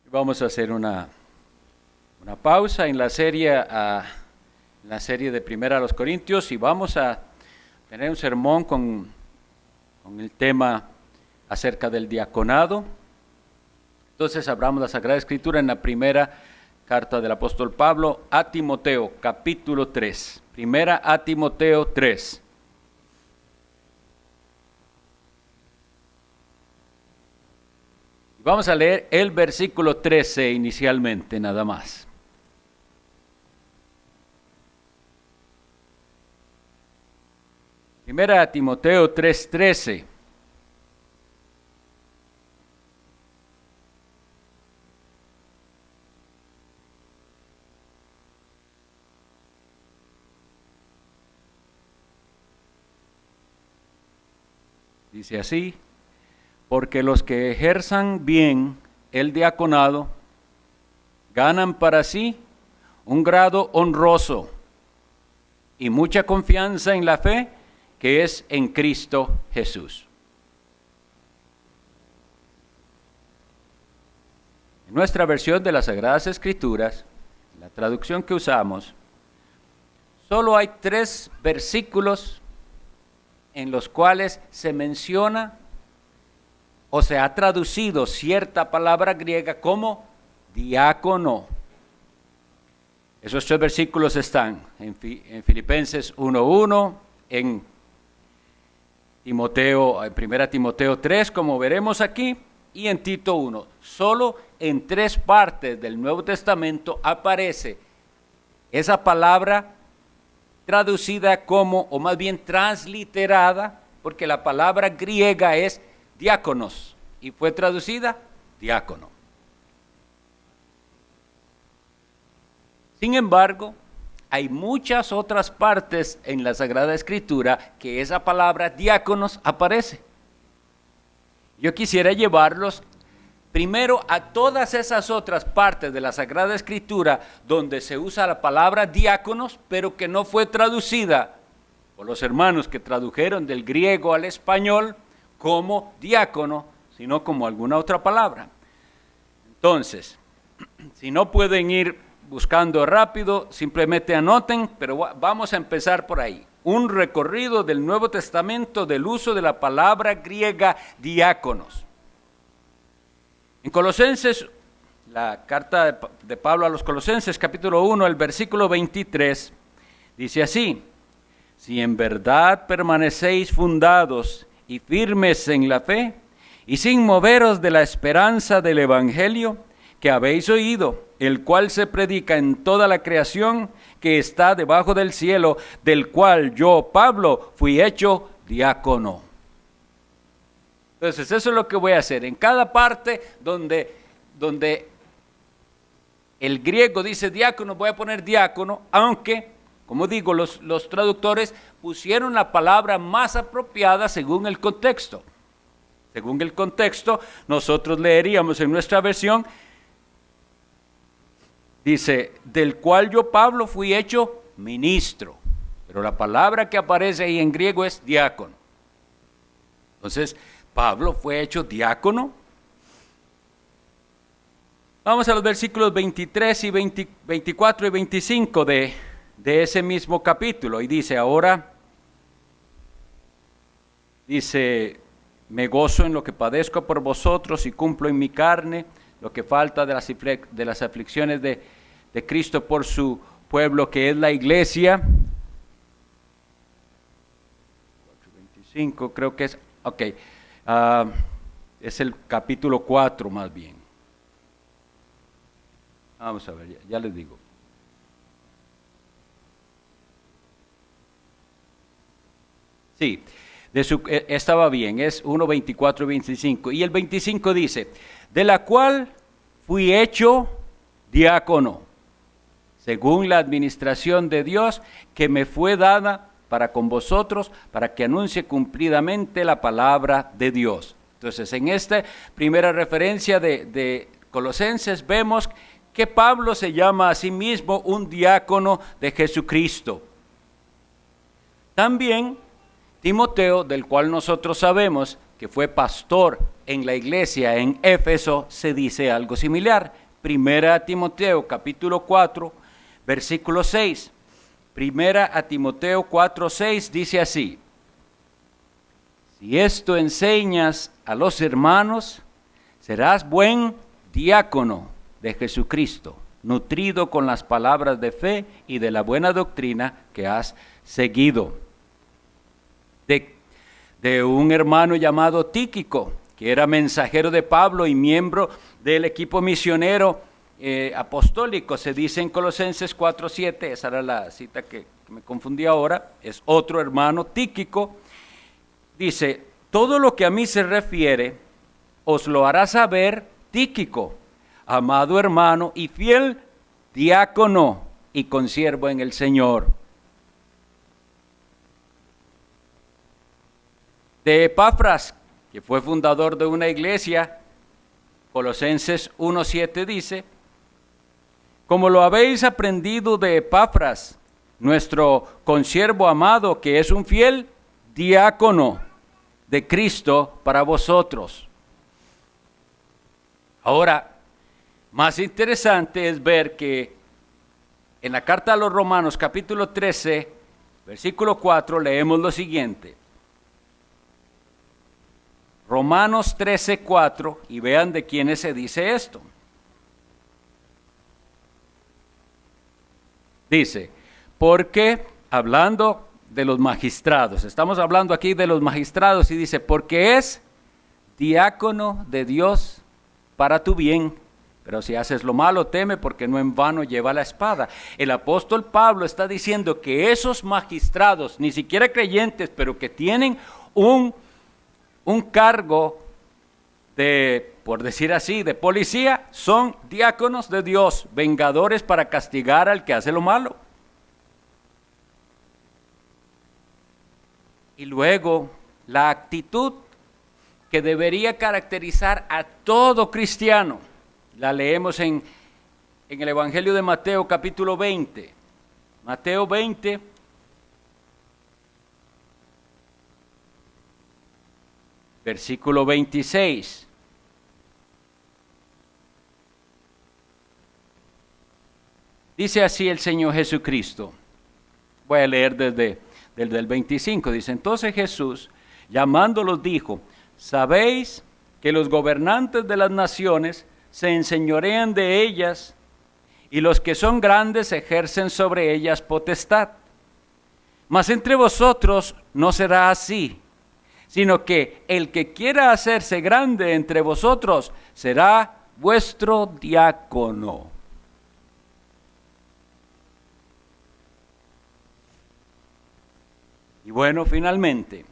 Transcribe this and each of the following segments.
Vamos a hacer una pausa en la serie de Primera a los Corintios y vamos a tener un sermón con el tema acerca del diaconado. Entonces abramos la Sagrada Escritura en la primera carta del apóstol Pablo a Timoteo, capítulo 3. Primera a Timoteo 3. Vamos a leer el versículo 13 inicialmente, nada más. Primera a Timoteo 3:13. Dice así: porque los que ejerzan bien el diaconado ganan para sí un grado honroso y mucha confianza en la fe que es en Cristo Jesús. En nuestra versión de las Sagradas Escrituras, la traducción que usamos, solo hay 3 versículos en los cuales se menciona o se ha traducido cierta palabra griega como diácono. Esos 3 versículos están en Filipenses 1:1, en 1 Timoteo 3, como veremos aquí, y en Tito 1. Solo en 3 partes del Nuevo Testamento aparece esa palabra traducida como, o más bien transliterada, porque la palabra griega es diáconos, y fue traducida diácono. Sin embargo, hay muchas otras partes en la Sagrada Escritura que esa palabra diáconos aparece. Yo quisiera llevarlos primero a todas esas otras partes de la Sagrada Escritura donde se usa la palabra diáconos, pero que no fue traducida por los hermanos que tradujeron del griego al español como diácono, sino como alguna otra palabra. Entonces, si no pueden ir buscando rápido, simplemente anoten, pero vamos a empezar por ahí. Un recorrido del Nuevo Testamento del uso de la palabra griega diáconos. En Colosenses, la carta de Pablo a los Colosenses, capítulo 1, el versículo 23, dice así: si en verdad permanecéis fundados y firmes en la fe, y sin moveros de la esperanza del Evangelio que habéis oído, el cual se predica en toda la creación que está debajo del cielo, del cual yo, Pablo, fui hecho diácono. Entonces, eso es lo que voy a hacer. En cada parte donde el griego dice diácono, voy a poner diácono, aunque, como digo, los traductores pusieron la palabra más apropiada según el contexto. Según el contexto, nosotros leeríamos en nuestra versión, dice, del cual yo, Pablo, fui hecho ministro. Pero la palabra que aparece ahí en griego es diácono. Entonces, Pablo fue hecho diácono. Vamos a los versículos 23 y 24 y 25 de ese mismo capítulo. Y dice, ahora, dice, me gozo en lo que padezco por vosotros y cumplo en mi carne lo que falta de las aflicciones de Cristo por su pueblo, que es la iglesia. 4:25 creo que es, ok, es el capítulo 4 más bien. Vamos a ver, ya les digo. Sí, estaba bien, es 1, 24 y 25. Y el 25 dice, de la cual fui hecho diácono, según la administración de Dios que me fue dada para con vosotros, para que anuncie cumplidamente la palabra de Dios. Entonces, en esta primera referencia de Colosenses vemos que Pablo se llama a sí mismo un diácono de Jesucristo. También Timoteo, del cual nosotros sabemos que fue pastor en la iglesia en Éfeso, se dice algo similar. Primera a Timoteo, capítulo 4, versículo 6. Primera a Timoteo 4, 6 dice así: si esto enseñas a los hermanos, serás buen diácono de Jesucristo, nutrido con las palabras de fe y de la buena doctrina que has seguido. De un hermano llamado Tíquico, que era mensajero de Pablo y miembro del equipo misionero apostólico, se dice en Colosenses 4:7, esa era la cita que me confundí ahora, es otro hermano Tíquico, dice: todo lo que a mí se refiere, os lo hará saber Tíquico, amado hermano y fiel diácono y consiervo en el Señor. De Epafras, que fue fundador de una iglesia, Colosenses 1:7 dice: como lo habéis aprendido de Epafras, nuestro consiervo amado, que es un fiel diácono de Cristo para vosotros. Ahora, más interesante es ver que en la carta a los Romanos, capítulo 13, versículo 4, leemos lo siguiente. Romanos 13:4, y vean de quiénes se dice esto. Dice, porque, hablando de los magistrados, estamos hablando aquí de los magistrados, y dice, porque es diácono de Dios para tu bien, pero si haces lo malo, teme, porque no en vano lleva la espada. El apóstol Pablo está diciendo que esos magistrados, ni siquiera creyentes, pero que tienen un cargo de, por decir así, de policía, son diáconos de Dios, vengadores para castigar al que hace lo malo. Y luego, la actitud que debería caracterizar a todo cristiano, la leemos en el Evangelio de Mateo, capítulo 20. Mateo 20, versículo 26. Dice así el Señor Jesucristo. Voy a leer desde el 25. Dice, entonces Jesús, llamándolos, dijo, ¿sabéis que los gobernantes de las naciones se enseñorean de ellas y los que son grandes ejercen sobre ellas potestad? Mas entre vosotros no será así, sino que el que quiera hacerse grande entre vosotros será vuestro diácono. Y bueno, finalmente,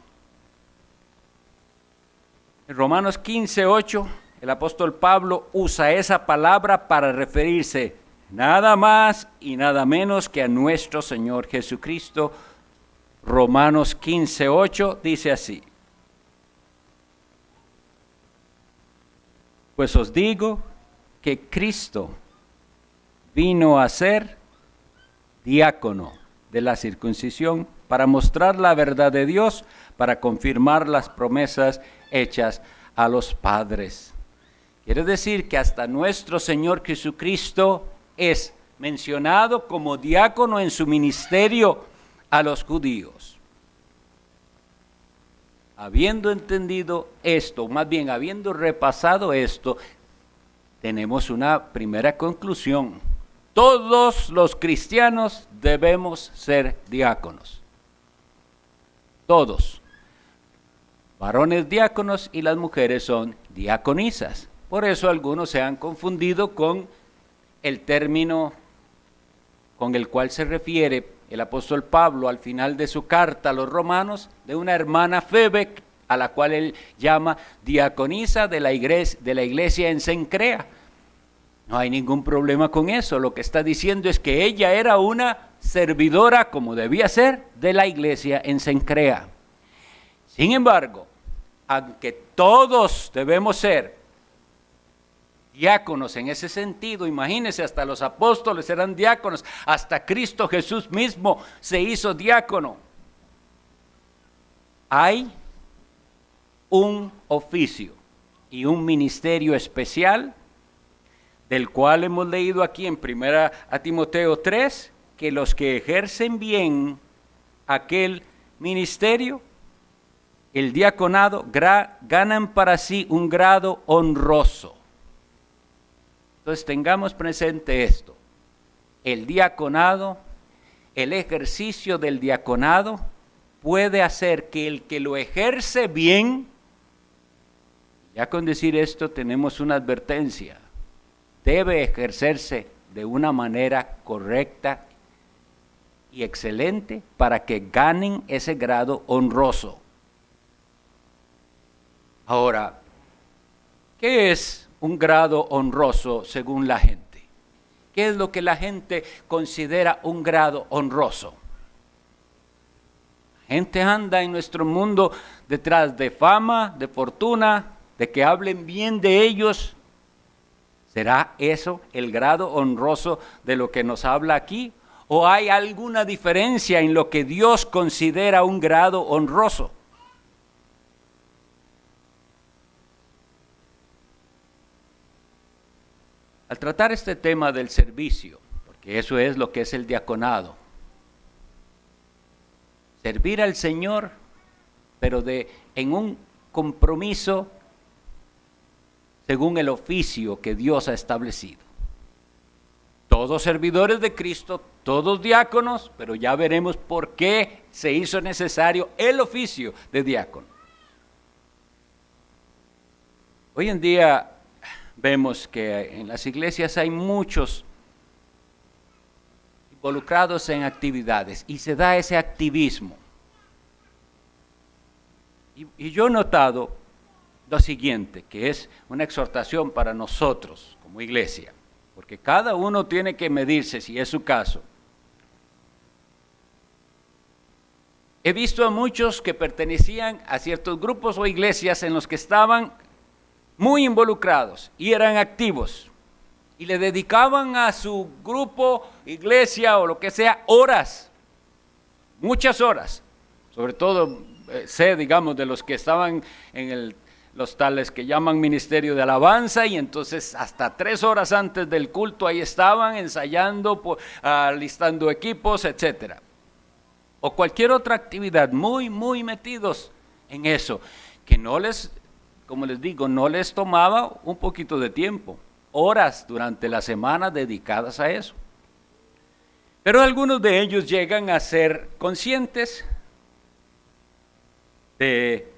en Romanos 15:8, el apóstol Pablo usa esa palabra para referirse nada más y nada menos que a nuestro Señor Jesucristo. Romanos 15:8 dice así: pues os digo que Cristo vino a ser diácono de la circuncisión para mostrar la verdad de Dios, para confirmar las promesas hechas a los padres. Quiere decir que hasta nuestro Señor Jesucristo es mencionado como diácono en su ministerio a los judíos. Habiendo entendido esto, más bien habiendo repasado esto, tenemos una primera conclusión. Todos los cristianos debemos ser diáconos. Todos. Varones diáconos y las mujeres son diaconisas. Por eso algunos se han confundido con el término con el cual se refiere el apóstol Pablo al final de su carta a los romanos, de una hermana Febe, a la cual él llama diaconisa de la iglesia en Cencrea. No hay ningún problema con eso. Lo que está diciendo es que ella era una servidora, como debía ser, de la iglesia en Cencrea. Sin embargo, aunque todos debemos ser diáconos en ese sentido, imagínense, hasta los apóstoles eran diáconos, hasta Cristo Jesús mismo se hizo diácono. hay un oficio y un ministerio especial del cual hemos leído aquí en 1 Timoteo 3, que los que ejercen bien aquel ministerio, el diaconado, ganan para sí un grado honroso. Entonces tengamos presente esto. El diaconado, el ejercicio del diaconado puede hacer que el que lo ejerce bien, ya con decir esto tenemos una advertencia, debe ejercerse de una manera correcta y excelente para que ganen ese grado honroso. Ahora, ¿qué es un grado honroso según la gente? ¿Qué es lo que la gente considera un grado honroso? La gente anda en nuestro mundo detrás de fama, de fortuna, de que hablen bien de ellos. ¿Será eso el grado honroso de lo que nos habla aquí? ¿O hay alguna diferencia en lo que Dios considera un grado honroso? Al tratar este tema del servicio, porque eso es lo que es el diaconado, servir al Señor, pero en un compromiso según el oficio que Dios ha establecido. Todos servidores de Cristo, todos diáconos, pero ya veremos por qué se hizo necesario el oficio de diácono. Hoy en día vemos que en las iglesias hay muchos involucrados en actividades y se da ese activismo. Y yo he notado lo siguiente, que es una exhortación para nosotros como iglesia, porque cada uno tiene que medirse si es su caso. He visto a muchos que pertenecían a ciertos grupos o iglesias en los que estaban muy involucrados y eran activos y le dedicaban a su grupo, iglesia o lo que sea horas, muchas horas, sobre todo digamos de los que estaban en los tales que llaman ministerio de alabanza, y entonces hasta 3 horas antes del culto ahí estaban ensayando, listando equipos, etcétera, o cualquier otra actividad, muy metidos en eso, que no les, como les digo, no les tomaba un poquito de tiempo, horas durante la semana dedicadas a eso. Pero algunos de ellos llegan a ser conscientes de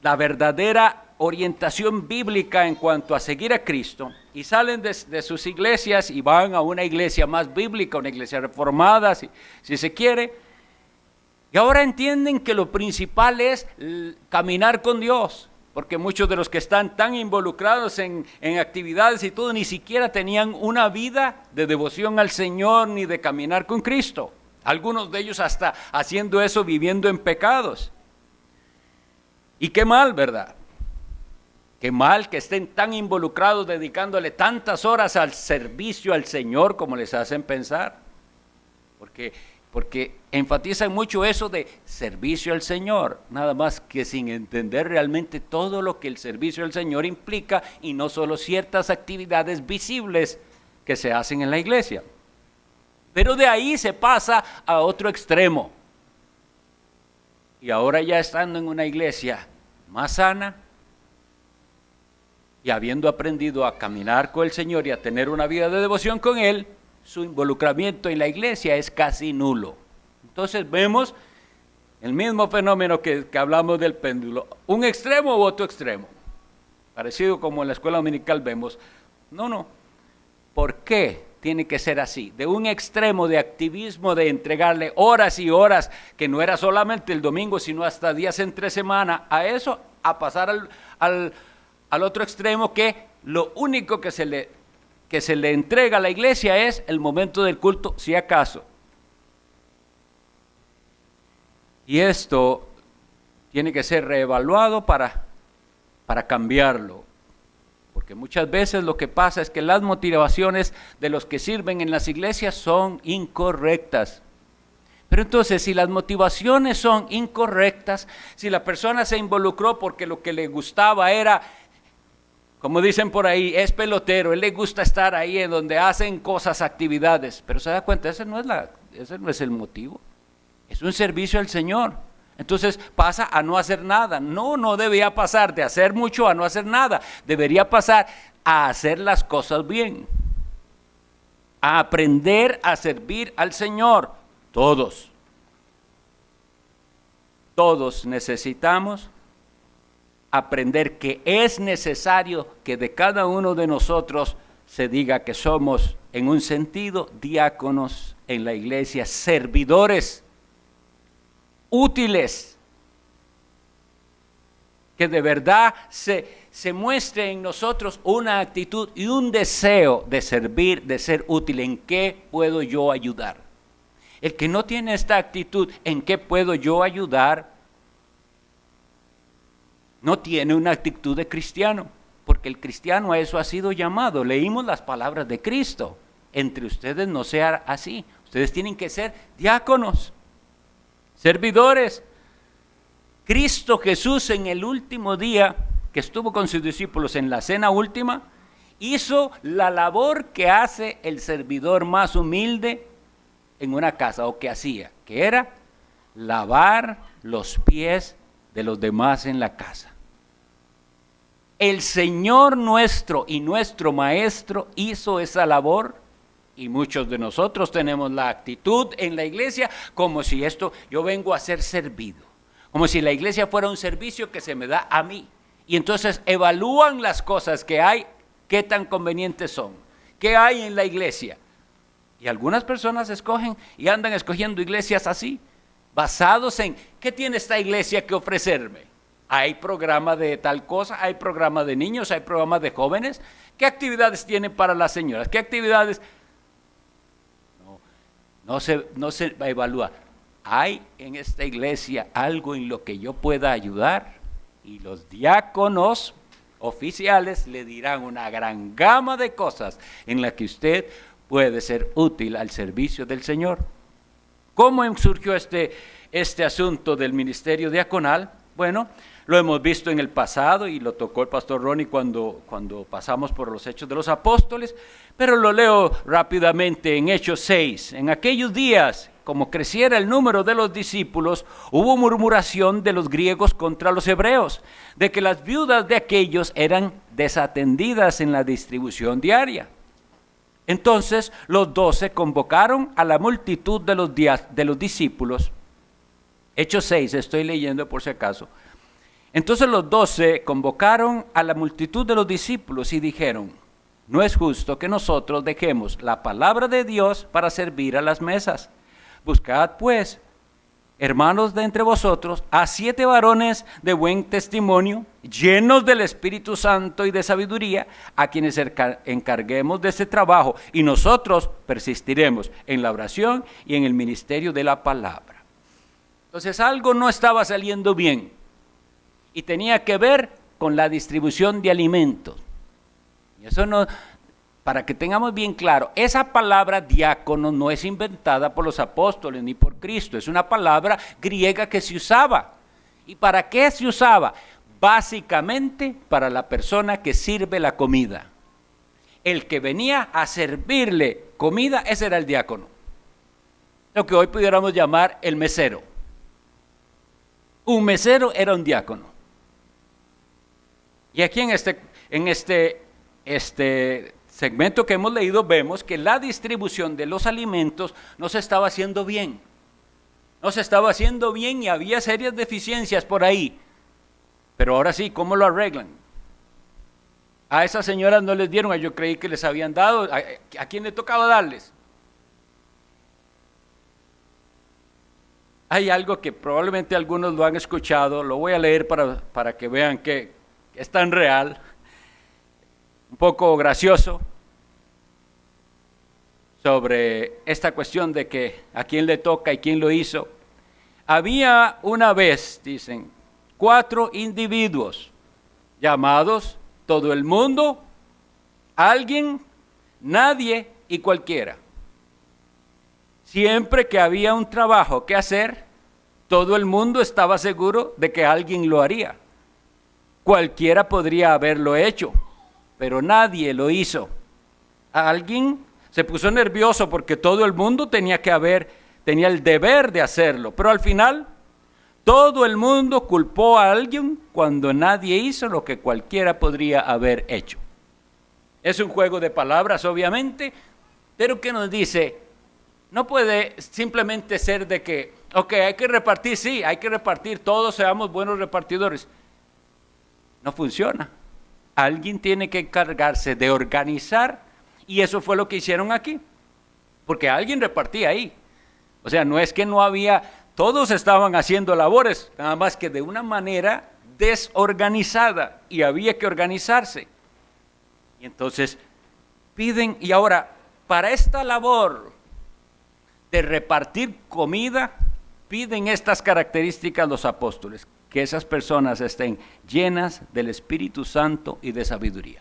la verdadera orientación bíblica en cuanto a seguir a Cristo y salen de sus iglesias y van a una iglesia más bíblica, una iglesia reformada, si se quiere. Y ahora entienden que lo principal es caminar con Dios, porque muchos de los que están tan involucrados en actividades y todo, ni siquiera tenían una vida de devoción al Señor ni de caminar con Cristo. Algunos de ellos hasta haciendo eso, viviendo en pecados. Y qué mal, ¿verdad? Qué mal que estén tan involucrados, dedicándole tantas horas al servicio al Señor como les hacen pensar. Porque enfatizan mucho eso de servicio al Señor, nada más que sin entender realmente todo lo que el servicio al Señor implica y no solo ciertas actividades visibles que se hacen en la iglesia. Pero de ahí se pasa a otro extremo. Y ahora ya estando en una iglesia más sana y habiendo aprendido a caminar con el Señor y a tener una vida de devoción con Él, su involucramiento en la iglesia es casi nulo. Entonces vemos el mismo fenómeno que hablamos del péndulo, un extremo u otro extremo, parecido como en la escuela dominical vemos. No, ¿por qué tiene que ser así? De un extremo de activismo, de entregarle horas y horas, que no era solamente el domingo, sino hasta días entre semana, a eso, a pasar al otro extremo, que lo único que se le entrega a la iglesia es el momento del culto, si acaso. Y esto tiene que ser reevaluado para cambiarlo. Porque muchas veces lo que pasa es que las motivaciones de los que sirven en las iglesias son incorrectas. Pero entonces, si las motivaciones son incorrectas, si la persona se involucró porque lo que le gustaba era, como dicen por ahí, es pelotero, él le gusta estar ahí en donde hacen cosas, actividades, pero se da cuenta, ese no es el motivo, es un servicio al Señor. Entonces pasa a no hacer nada. No debería pasar de hacer mucho a no hacer nada, debería pasar a hacer las cosas bien, a aprender a servir al Señor. Todos necesitamos aprender que es necesario que de cada uno de nosotros se diga que somos, en un sentido, diáconos en la iglesia, servidores útiles, que de verdad se muestre en nosotros una actitud y un deseo de servir, de ser útil. ¿En qué puedo yo ayudar? El que no tiene esta actitud, ¿en qué puedo yo ayudar?, no tiene una actitud de cristiano, porque el cristiano a eso ha sido llamado. Leímos las palabras de Cristo: entre ustedes no sea así, ustedes tienen que ser diáconos, servidores. Cristo Jesús, en el último día que estuvo con sus discípulos en la cena última, hizo la labor que hace el servidor más humilde en una casa, o que hacía, que era lavar los pies de los demás en la casa. El Señor nuestro y nuestro Maestro hizo esa labor, y muchos de nosotros tenemos la actitud en la iglesia como si yo vengo a ser servido, como si la iglesia fuera un servicio que se me da a mí, y entonces evalúan las cosas que hay, qué tan convenientes son, qué hay en la iglesia. Y algunas personas escogen y andan escogiendo iglesias así, basados en ¿qué tiene esta iglesia que ofrecerme? Hay programa de tal cosa, hay programa de niños, hay programa de jóvenes. ¿Qué actividades tienen para las señoras? ¿Qué actividades? No se evalúa. ¿Hay en esta iglesia algo en lo que yo pueda ayudar? Y los diáconos oficiales le dirán una gran gama de cosas en las que usted puede ser útil al servicio del Señor. ¿Cómo surgió este asunto del ministerio diaconal? Bueno, lo hemos visto en el pasado y lo tocó el pastor Ronnie cuando pasamos por los Hechos de los Apóstoles, pero lo leo rápidamente en Hechos 6. En aquellos días, como creciera el número de los discípulos, hubo murmuración de los griegos contra los hebreos, de que las viudas de aquellos eran desatendidas en la distribución diaria. Entonces los 12 convocaron a la multitud de los discípulos. Hechos 6, estoy leyendo por si acaso. Entonces los 12 convocaron a la multitud de los discípulos y dijeron: no es justo que nosotros dejemos la palabra de Dios para servir a las mesas. Buscad pues, hermanos de entre vosotros, a 7 varones de buen testimonio, llenos del Espíritu Santo y de sabiduría, a quienes encarguemos de este trabajo, y nosotros persistiremos en la oración y en el ministerio de la palabra. Entonces algo no estaba saliendo bien, y tenía que ver con la distribución de alimentos. Y eso no, para que tengamos bien claro, esa palabra diácono no es inventada por los apóstoles ni por Cristo, es una palabra griega que se usaba. ¿Y para qué se usaba? Básicamente para la persona que sirve la comida. El que venía a servirle comida, ese era el diácono. Lo que hoy pudiéramos llamar el mesero. Un mesero era un diácono. Y aquí en este segmento que hemos leído vemos que la distribución de los alimentos no se estaba haciendo bien. No se estaba haciendo bien y había serias deficiencias por ahí. Pero ahora sí, ¿cómo lo arreglan? A esas señoras no les dieron, yo creí que les habían dado. ¿A quién le tocaba darles? Hay algo que probablemente algunos lo han escuchado, lo voy a leer para que vean que es tan real, un poco gracioso, sobre esta cuestión de que a quién le toca y quién lo hizo. Había una vez, dicen, 4 individuos llamados todo el mundo, alguien, nadie y cualquiera. Siempre que había un trabajo que hacer, todo el mundo estaba seguro de que alguien lo haría. Cualquiera podría haberlo hecho, pero nadie lo hizo. Alguien se puso nervioso porque todo el mundo tenía el deber de hacerlo, pero al final todo el mundo culpó a alguien cuando nadie hizo lo que cualquiera podría haber hecho. Es un juego de palabras, obviamente, pero que nos dice, no puede simplemente ser de que, ok, hay que repartir, sí, hay que repartir, todos seamos buenos repartidores. No funciona. Alguien tiene que encargarse de organizar, y eso fue lo que hicieron aquí, porque alguien repartía ahí. O sea, no es que no había, todos estaban haciendo labores, nada más que de una manera desorganizada, y había que organizarse. Y entonces piden, y ahora, para esta labor de repartir comida, piden estas características los apóstoles, que esas personas estén llenas del Espíritu Santo y de sabiduría.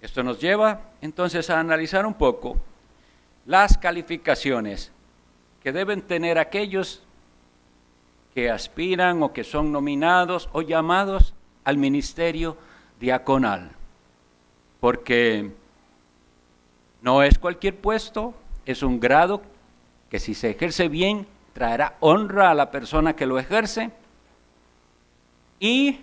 Esto nos lleva entonces a analizar un poco las calificaciones que deben tener aquellos que aspiran o que son nominados o llamados al ministerio diaconal. Porque no es cualquier puesto, es un grado que si se ejerce bien, traerá honra a la persona que lo ejerce, y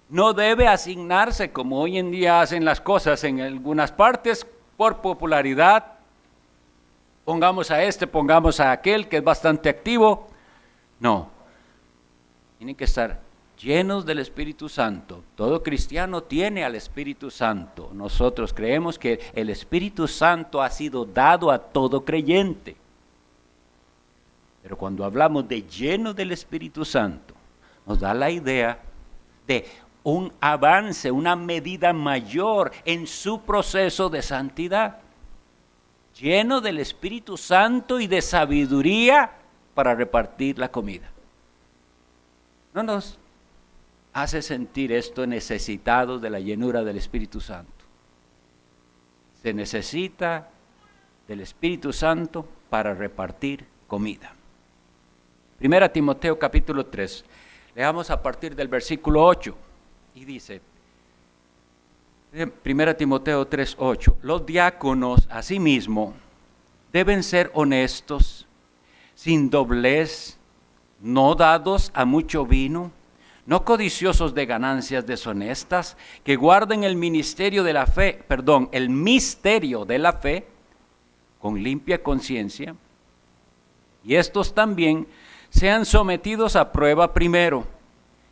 no debe asignarse como hoy en día hacen las cosas en algunas partes por popularidad. Pongamos a este, pongamos a aquel que es bastante activo. No, tienen que estar llenos del Espíritu Santo. Todo cristiano tiene al Espíritu Santo. Nosotros creemos que el Espíritu Santo ha sido dado a todo creyente. Pero cuando hablamos de lleno del Espíritu Santo, nos da la idea de un avance, una medida mayor en su proceso de santidad. Lleno del Espíritu Santo y de sabiduría para repartir la comida. ¿No nos hace sentir esto necesitados de la llenura del Espíritu Santo? Se necesita del Espíritu Santo para repartir comida. 1 Timoteo capítulo 3, leamos a partir del versículo 8, y dice, 1 Timoteo 3, 8, los diáconos asimismo deben ser honestos, sin doblez, no dados a mucho vino, no codiciosos de ganancias deshonestas, que guarden el misterio de la fe con limpia conciencia, y estos también sean sometidos a prueba primero,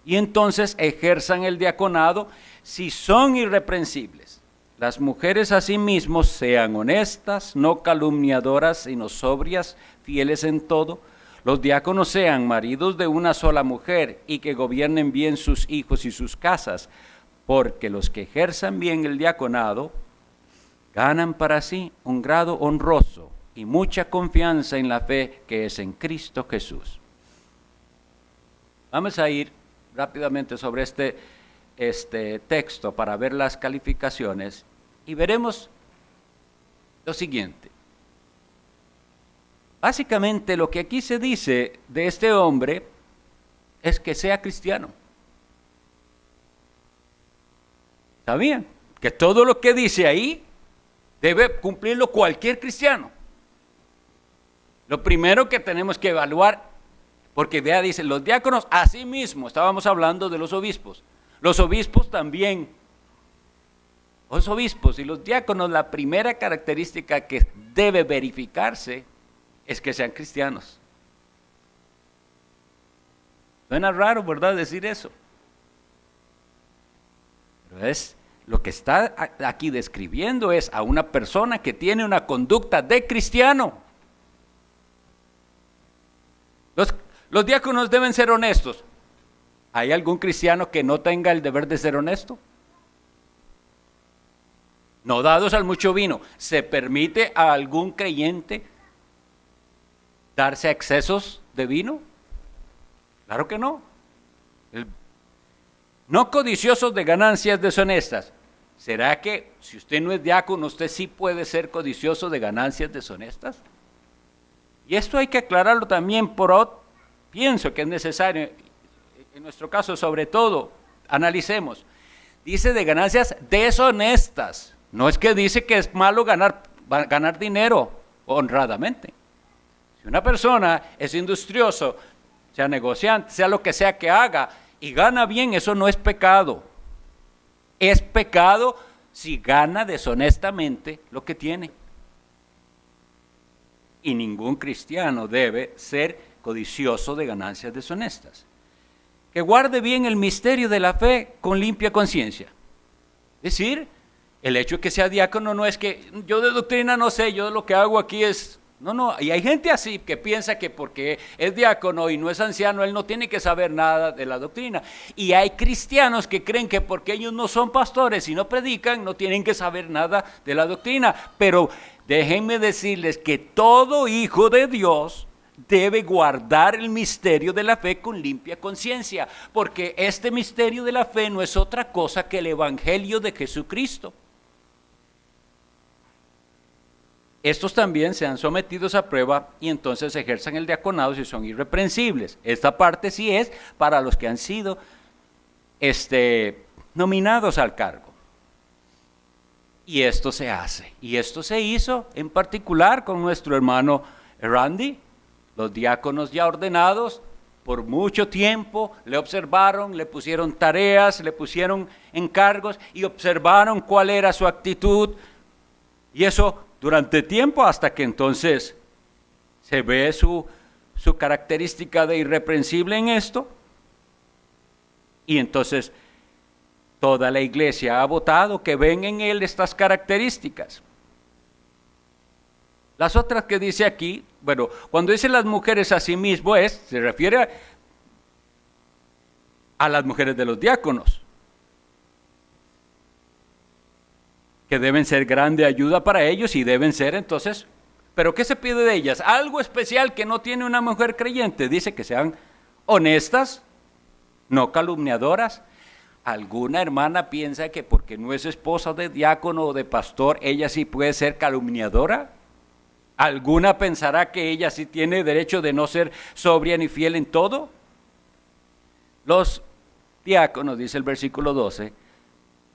y entonces ejerzan el diaconado si son irreprensibles. Las mujeres asimismo sean honestas, no calumniadoras, sino sobrias, fieles en todo. Los diáconos sean maridos de una sola mujer y que gobiernen bien sus hijos y sus casas, porque los que ejerzan bien el diaconado ganan para sí un grado honroso y mucha confianza en la fe que es en Cristo Jesús. Vamos a ir rápidamente sobre este texto para ver las calificaciones y veremos lo siguiente. Básicamente lo que aquí se dice de este hombre es que sea cristiano. ¿Sabían? Que todo lo que dice ahí debe cumplirlo cualquier cristiano. Lo primero que tenemos que evaluar, porque vea, dice, los diáconos así mismo, estábamos hablando de los obispos. Los obispos también. Los obispos y los diáconos, la primera característica que debe verificarse es que sean cristianos. Suena raro, ¿verdad?, decir eso. Pero es lo que está aquí describiendo es a una persona que tiene una conducta de cristiano. Los diáconos deben ser honestos. ¿Hay algún cristiano que no tenga el deber de ser honesto? No dados al mucho vino. ¿Se permite a algún creyente darse a excesos de vino? Claro que no. No codiciosos de ganancias deshonestas. ¿Será que si usted no es diácono, usted sí puede ser codicioso de ganancias deshonestas? Y esto hay que aclararlo también, pienso que es necesario, en nuestro caso sobre todo, analicemos. Dice de ganancias deshonestas, no es que dice que es malo ganar dinero honradamente. Si una persona es industrioso, sea negociante, sea lo que sea que haga, y gana bien, eso no es pecado. Es pecado si gana deshonestamente lo que tiene. Y ningún cristiano debe ser codicioso de ganancias deshonestas. Que guarde bien el misterio de la fe con limpia conciencia. Es decir, el hecho de que sea diácono no es que yo de doctrina no sé, yo lo que hago aquí es... No, y hay gente así que piensa que porque es diácono y no es anciano, él no tiene que saber nada de la doctrina. Y hay cristianos que creen que porque ellos no son pastores y no predican, no tienen que saber nada de la doctrina. Pero déjenme decirles que todo hijo de Dios debe guardar el misterio de la fe con limpia conciencia, porque este misterio de la fe no es otra cosa que el evangelio de Jesucristo. Estos también sean sometidos a prueba y entonces ejerzan el diaconado si son irreprensibles. Esta parte sí es para los que han sido nominados al cargo. Y esto se hace. Y esto se hizo en particular con nuestro hermano Randy. Los diáconos ya ordenados por mucho tiempo le observaron, le pusieron tareas, le pusieron encargos y observaron cuál era su actitud. Y eso durante tiempo hasta que entonces se ve su característica de irreprensible en esto. Y entonces toda la iglesia ha votado que ven en él estas características. Las otras que dice aquí, bueno, cuando dice las mujeres a sí mismo se refiere a las mujeres de los diáconos, que deben ser grande ayuda para ellos y deben ser entonces, ¿pero qué se pide de ellas? Algo especial que no tiene una mujer creyente, dice que sean honestas, no calumniadoras. ¿Alguna hermana piensa que porque no es esposa de diácono o de pastor, ella sí puede ser calumniadora? ¿Alguna pensará que ella sí tiene derecho de no ser sobria ni fiel en todo? Los diáconos, dice el versículo 12,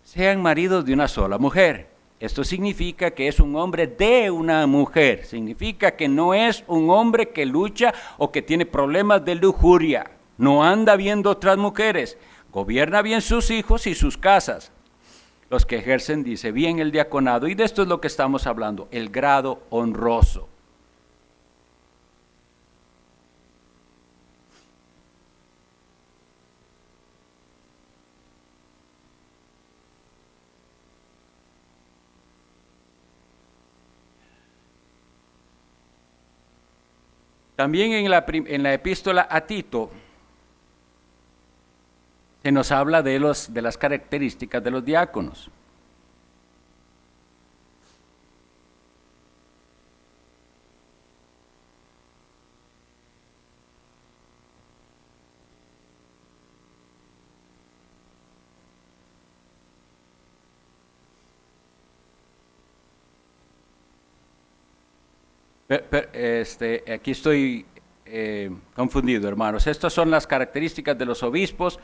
sean maridos de una sola mujer. Esto significa que es un hombre de una mujer. Significa que no es un hombre que lucha o que tiene problemas de lujuria. No anda viendo otras mujeres. Gobierna bien sus hijos y sus casas. Los que ejercen, dice, bien el diaconado. Y de esto es lo que estamos hablando, el grado honroso. También en la epístola a Tito se nos habla de las características de los diáconos. Aquí estoy confundido, hermanos. Estas son las características de los obispos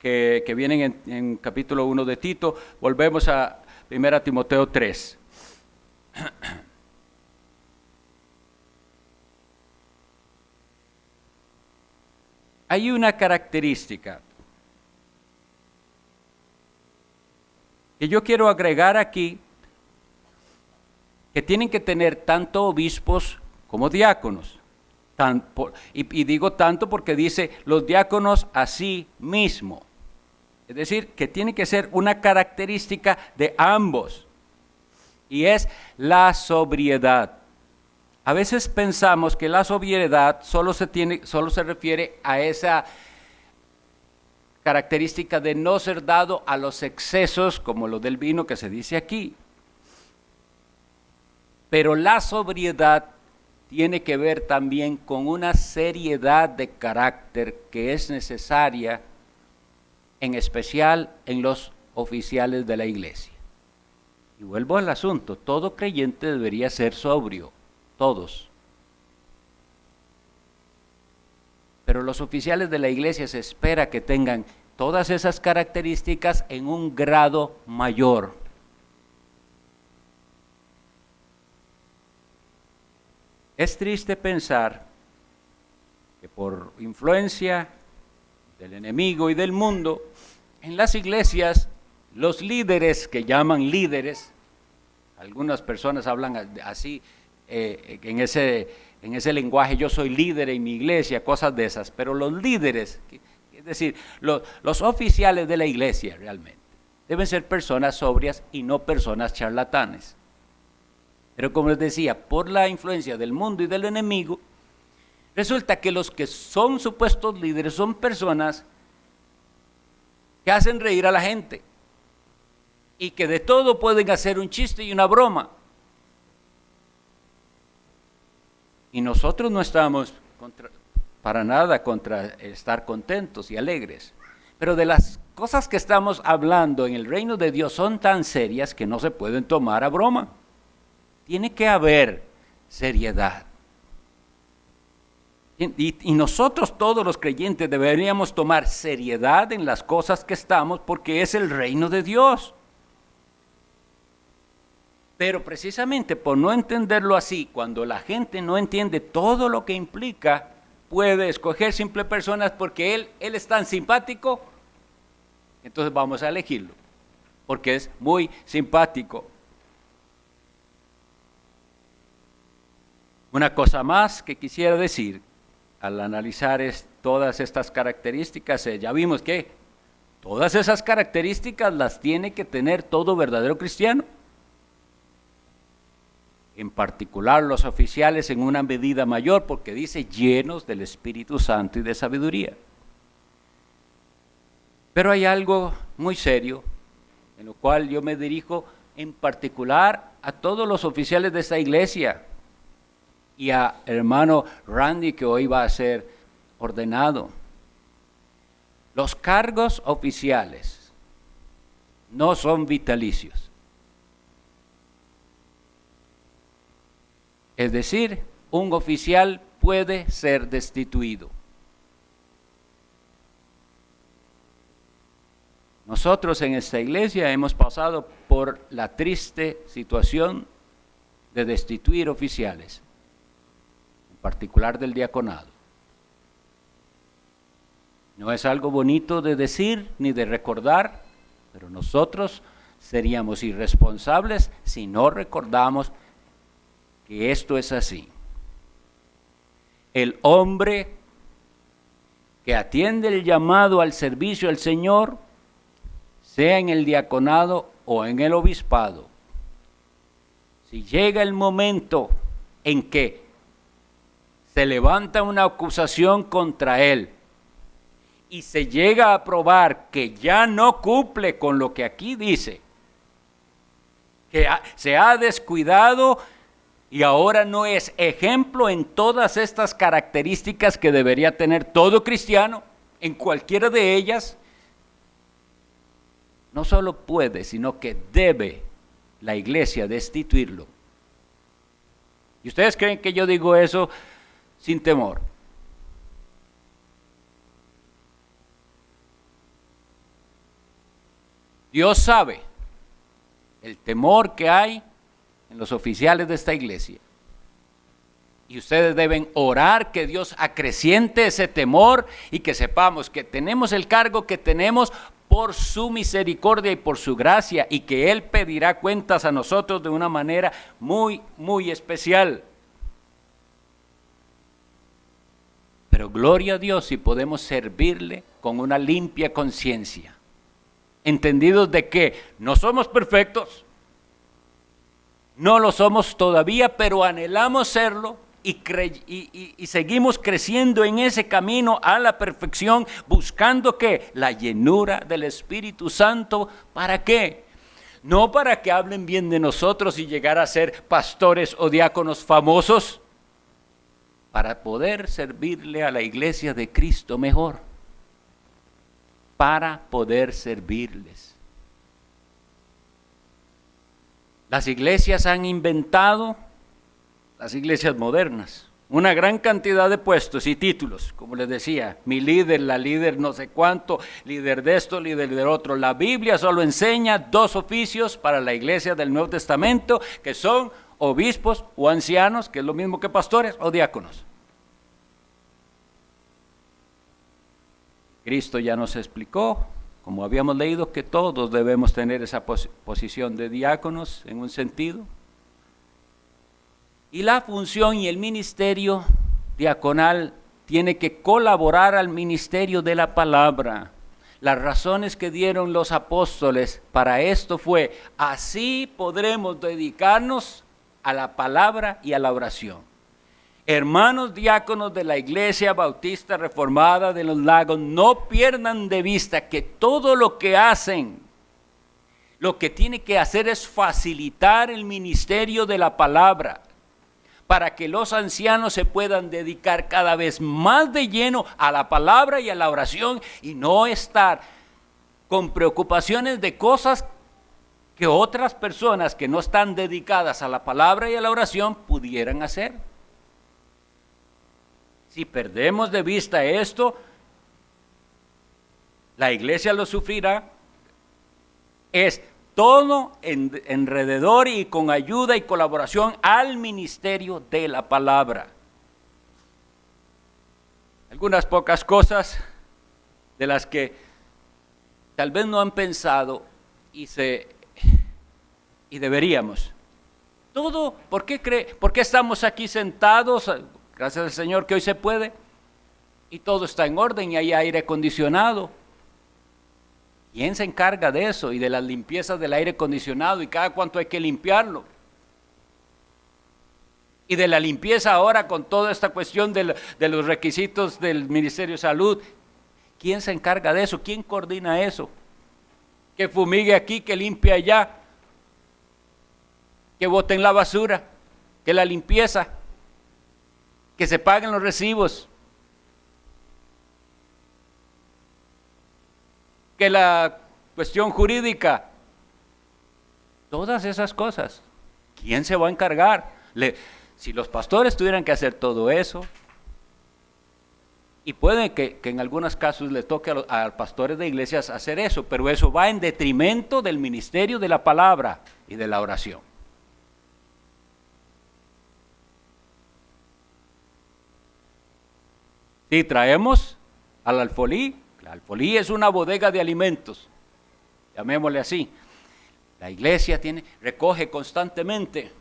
que vienen en capítulo 1 de Tito. Volvemos a 1 Timoteo 3. Hay una característica que yo quiero agregar aquí, que tienen que tener tanto obispos como diáconos. Y digo tanto porque dice los diáconos a sí mismo. Es decir, que tiene que ser una característica de ambos. Y es la sobriedad. A veces pensamos que la sobriedad solo se refiere a esa característica de no ser dado a los excesos como lo del vino que se dice aquí. Pero la sobriedad tiene que ver también con una seriedad de carácter que es necesaria, en especial en los oficiales de la iglesia. Y vuelvo al asunto, todo creyente debería ser sobrio, todos. Pero los oficiales de la iglesia se espera que tengan todas esas características en un grado mayor. Es triste pensar que por influencia del enemigo y del mundo, en las iglesias, los líderes que llaman líderes, algunas personas hablan así, en ese lenguaje, yo soy líder en mi iglesia, cosas de esas, pero los líderes, es decir, los oficiales de la iglesia realmente, deben ser personas sobrias y no personas charlatanes. Pero como les decía, por la influencia del mundo y del enemigo, resulta que los que son supuestos líderes son personas que hacen reír a la gente y que de todo pueden hacer un chiste y una broma. Y nosotros no estamos para nada contra estar contentos y alegres. Pero de las cosas que estamos hablando en el reino de Dios son tan serias que no se pueden tomar a broma. Tiene que haber seriedad. Y nosotros todos los creyentes deberíamos tomar seriedad en las cosas que estamos porque es el reino de Dios. Pero precisamente por no entenderlo así, cuando la gente no entiende todo lo que implica, puede escoger simples personas porque él es tan simpático, entonces vamos a elegirlo, porque es muy simpático. Una cosa más que quisiera decir al analizar todas estas características, ya vimos que todas esas características las tiene que tener todo verdadero cristiano. En particular los oficiales en una medida mayor, porque dice llenos del Espíritu Santo y de sabiduría. Pero hay algo muy serio, en lo cual yo me dirijo en particular a todos los oficiales de esta iglesia y a hermano Randy, que hoy va a ser ordenado. Los cargos oficiales no son vitalicios. Es decir, un oficial puede ser destituido. Nosotros en esta iglesia hemos pasado por la triste situación de destituir oficiales, en particular del diaconado. No es algo bonito de decir ni de recordar, pero nosotros seríamos irresponsables si no recordamos que esto es así. El hombre que atiende el llamado al servicio al Señor, sea en el diaconado o en el obispado, si llega el momento en que se levanta una acusación contra él y se llega a probar que ya no cumple con lo que aquí dice, que se ha descuidado y ahora no es ejemplo en todas estas características que debería tener todo cristiano, en cualquiera de ellas, no solo puede, sino que debe la iglesia destituirlo. ¿Y ustedes creen que yo digo eso sin temor? Dios sabe el temor que hay en los oficiales de esta iglesia. Y ustedes deben orar que Dios acreciente ese temor y que sepamos que tenemos el cargo que tenemos por su misericordia y por su gracia, y que Él pedirá cuentas a nosotros de una manera muy, muy especial. Pero gloria a Dios si podemos servirle con una limpia conciencia, entendidos de que no somos perfectos, no lo somos todavía, pero anhelamos serlo y seguimos creciendo en ese camino a la perfección, buscando ¿qué? La llenura del Espíritu Santo. ¿Para qué? No para que hablen bien de nosotros y llegar a ser pastores o diáconos famosos, para poder servirle a la iglesia de Cristo mejor, para poder servirles. Las iglesias han inventado, las iglesias modernas, una gran cantidad de puestos y títulos, como les decía, mi líder, la líder no sé cuánto, líder de esto, líder del otro. La Biblia solo enseña 2 oficios para la iglesia del Nuevo Testamento, que son obispos o ancianos, que es lo mismo que pastores o diáconos. Cristo ya nos explicó, como habíamos leído, que todos debemos tener esa posición de diáconos en un sentido. Y la función y el ministerio diaconal tiene que colaborar al ministerio de la palabra. Las razones que dieron los apóstoles para esto fue: así podremos dedicarnos a la palabra y a la oración. Hermanos diáconos de la Iglesia Bautista Reformada de los Lagos, no pierdan de vista que todo lo que hacen, lo que tiene que hacer es facilitar el ministerio de la palabra, para que los ancianos se puedan dedicar cada vez más de lleno a la palabra y a la oración, y no estar con preocupaciones de cosas que otras personas que no están dedicadas a la palabra y a la oración pudieran hacer. Si perdemos de vista esto, la iglesia lo sufrirá. Es todo alrededor y con ayuda y colaboración al ministerio de la palabra. Algunas pocas cosas de las que tal vez no han pensado y deberíamos. Todo, ¿por qué estamos aquí sentados? Gracias al Señor que hoy se puede, y todo está en orden y hay aire acondicionado. ¿Quién se encarga de eso y de las limpiezas del aire acondicionado y cada cuánto hay que limpiarlo? Y de la limpieza ahora con toda esta cuestión de los requisitos del Ministerio de Salud. ¿Quién se encarga de eso? ¿Quién coordina eso? Que fumigue aquí, que limpie allá, que boten la basura, que la limpieza, que se paguen los recibos, que la cuestión jurídica, todas esas cosas. ¿Quién se va a encargar? Si los pastores tuvieran que hacer todo eso, y puede que en algunos casos les toque a pastores de iglesias hacer eso, pero eso va en detrimento del ministerio de la palabra y de la oración. Si traemos al alfolí, la alfolí es una bodega de alimentos, llamémosle así. La iglesia recoge constantemente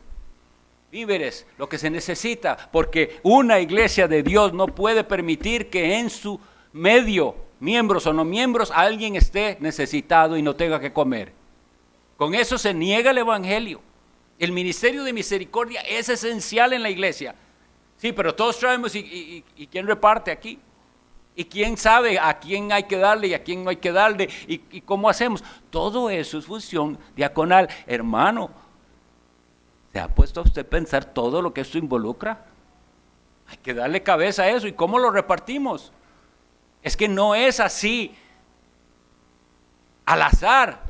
víveres, lo que se necesita, porque una iglesia de Dios no puede permitir que en su medio, miembros o no miembros, alguien esté necesitado y no tenga que comer. Con eso se niega el evangelio. El ministerio de misericordia es esencial en la iglesia. Sí, pero todos traemos y ¿quién reparte aquí? ¿Y quién sabe a quién hay que darle y a quién no hay que darle? ¿Y cómo hacemos? Todo eso es función diaconal. Hermano, ¿se ha puesto a usted a pensar todo lo que esto involucra? Hay que darle cabeza a eso. ¿Y cómo lo repartimos? Es que no es así, al azar.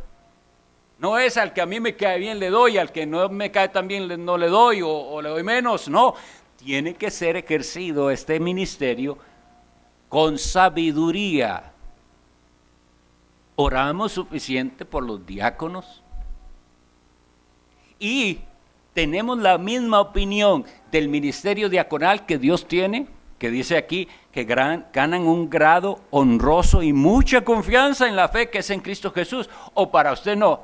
No es al que a mí me cae bien le doy, al que no me cae tan bien no le doy o le doy menos. No, tiene que ser ejercido este ministerio con sabiduría. ¿Oramos suficiente por los diáconos? Y tenemos la misma opinión del ministerio diaconal que Dios tiene, que dice aquí que ganan un grado honroso y mucha confianza en la fe que es en Cristo Jesús. ¿O para usted no?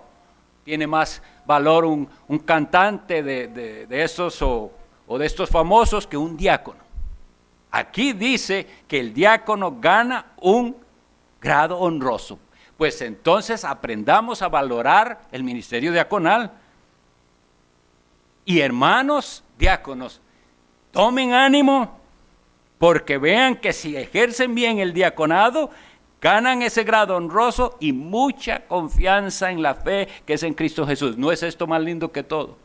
¿Tiene más valor un cantante de estos o de estos famosos que un diácono? Aquí dice que el diácono gana un grado honroso. Pues entonces aprendamos a valorar el ministerio diaconal. Y hermanos diáconos, tomen ánimo, porque vean que si ejercen bien el diaconado, ganan ese grado honroso y mucha confianza en la fe que es en Cristo Jesús. ¿No es esto más lindo que todo?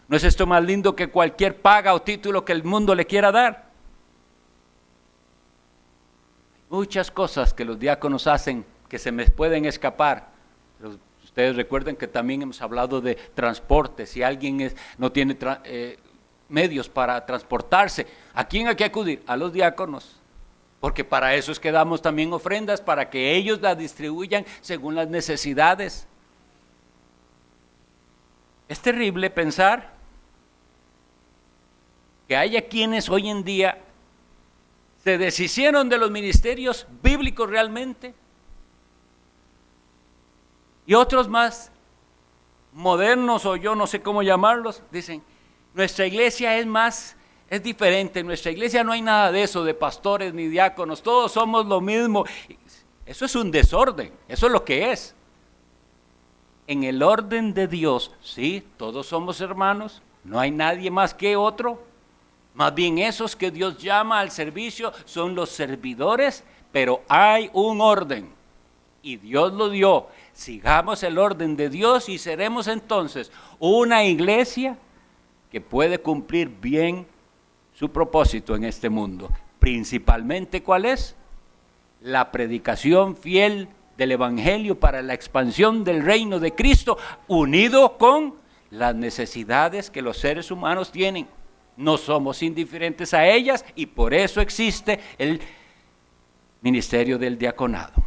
¿No es esto más lindo que cualquier paga o título que el mundo le quiera dar? Muchas cosas que los diáconos hacen que se me pueden escapar. Pero Ustedes recuerden que también hemos hablado de transporte. Si alguien no tiene medios para transportarse, ¿a quién hay que acudir? A los diáconos. Porque para eso es que damos también ofrendas, para que ellos las distribuyan según las necesidades. Es terrible pensar que haya quienes hoy en día se deshicieron de los ministerios bíblicos realmente, y otros más modernos, o yo no sé cómo llamarlos, dicen, nuestra iglesia es diferente, en nuestra iglesia no hay nada de eso, de pastores ni diáconos, todos somos lo mismo. Eso es un desorden, eso es lo que es. En el orden de Dios, sí, todos somos hermanos, no hay nadie más que otro. Más bien esos que Dios llama al servicio son los servidores, pero hay un orden y Dios lo dio. Sigamos el orden de Dios y seremos entonces una iglesia que puede cumplir bien su propósito en este mundo. Principalmente, ¿cuál es? La predicación fiel del Evangelio para la expansión del reino de Cristo, unido con las necesidades que los seres humanos tienen. No somos indiferentes a ellas y por eso existe el ministerio del diaconado.